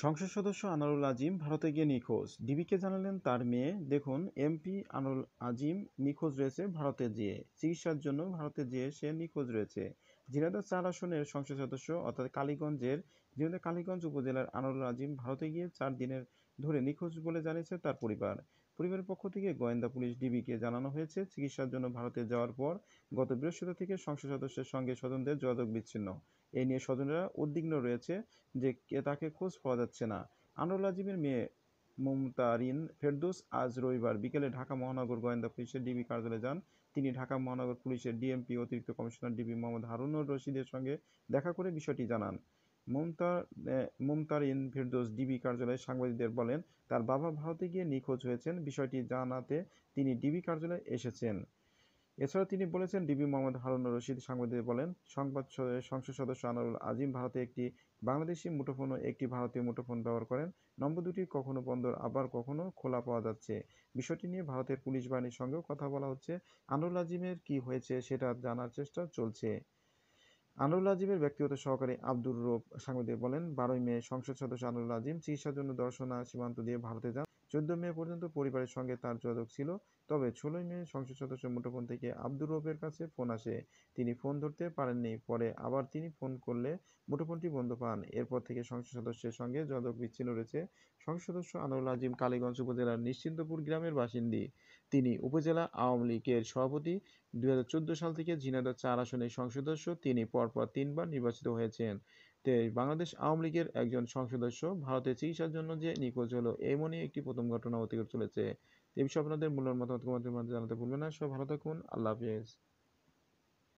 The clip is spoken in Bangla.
সংসদ সদস্য আনোয়ারুল আজিম ভারতে গিয়ে নিখোঁজ। ডিবিকে জানালেন তার মেয়ে, দেখুন এমপি আনোয়ারুল আজিম নিখোঁজ রয়েছে ভারতে যেয়ে। চিকিৎসার জন্য ভারতে যেয়ে সে নিখোঁজ রয়েছে। ঝিনাইদহ ৪ আসনের সংসদ সদস্য অর্থাৎ ঝিনাইদহ কালীগঞ্জ উপজেলার আনোয়ারুল আজিম ভারতে গিয়ে ৪ দিনের ধরে নিখোঁজ বলে জানিয়েছে তার পরিবার। পরিবারের পক্ষ থেকে গোয়েন্দা পুলিশ ডিবিকে জানানো হয়েছে, চিকিৎসার জন্য ভারতে যাওয়ার পর গত বৃহস্পতিবার থেকে সংসদ সদস্যের সঙ্গে স্বজনদের যোগাযোগ বিচ্ছিন্ন। এ নিয়ে স্বজনেরা উদ্বিগ্ন রয়েছে যে তাকে খোঁজ পাওয়া যাচ্ছে না। আনোয়ারুল আজিমের মেয়ে মুমতারিন ফেরদৌস আজ রবিবার বিকেলে ঢাকা মহানগর গোয়েন্দা পুলিশের ডিবি কার্যালয়ে যান। তিনি ঢাকা মহানগর পুলিশের ডিএমপি অতিরিক্ত কমিশনার ডিবি মোহাম্মদ হারুনুর রশিদের সঙ্গে দেখা করে বিষয়টি জানান। মুমতারিন ফেরদৌস ডিবি কার্যালয়ে সাংবাদিকদের বলেন, তার বাবা ভারতে গিয়ে নিখোঁজ হয়েছেন। বিষয়টি জানাতে তিনি ডিবি কার্যালয়ে এসেছেন। এছাড়া তিনি বলেছেন, ডিবি মোহাম্মদ হারুনুর রশিদ সাংবাদিকদের বলেন, সংসদ সদস্য আনোয়ারুল আজিম ভারতে একটি বাংলাদেশি মুঠোফোন ও একটি ভারতীয় মুঠোফোন ব্যবহার করেন। নম্বর দুটি কখনো বন্ধ আবার কখনো খোলা পাওয়া যাচ্ছে। বিষয়টি নিয়ে ভারতের পুলিশ বাহিনীর সঙ্গেও কথা বলা হচ্ছে। আনোয়ারুল আজিমের কি হয়েছে সেটা জানার চেষ্টা চলছে। আনোয়ারুল আজিমের ব্যক্তিগত সহকারী আব্দুর রউফ সাংবাদিকদের বলেন, ১২ই মে সংসদ সদস্য আনোয়ারুল আজিম চিকিৎসার জন্য দর্শনা সীমান্ত দিয়ে ভারতে যান। ১৪ মে পর্যন্ত পরিবারের সঙ্গে তার যোগাযোগ ছিল। তবে ১৬ই মে সংসদ সদস্যের মুঠোফোন থেকে আব্দুর রউফের কাছে ফোন আসে। তিনি ফোন ধরতে পারেননি। পরে আবার তিনি ফোন করলে মুঠোফোনটি বন্ধ পান। এরপর থেকে সংসদ সদস্যের সঙ্গে যোগাযোগ বিচ্ছিন্ন রয়েছে। সংসদ সদস্য আনোয়ারুল আজিম কালীগঞ্জ উপজেলার নিশ্চিন্তপুর গ্রামের বাসিন্দা। তিনি উপজেলা আওয়ামী লীগের সভাপতি। ২০১৪ সাল থেকে ঝিনাইদহ ৪ আসনের সংসদ সদস্য। তিনি পরপর ৩ বার নির্বাচিত হয়েছেন। বাংলাদেশ আওয়ামী লীগের একজন সংসদ সদস্য ভারতে চিকিৎসার জন্য যে নিখোঁজ হলো, এমনই একটি প্রথম ঘটনা হতে চলেছে। এ বিষয়ে আপনাদের মূল্যবান মতামত কমেন্টের মাধ্যমে জানাতে ভুলবেন না। সবাই ভালো থাকুন। আল্লাহ হাফেজ।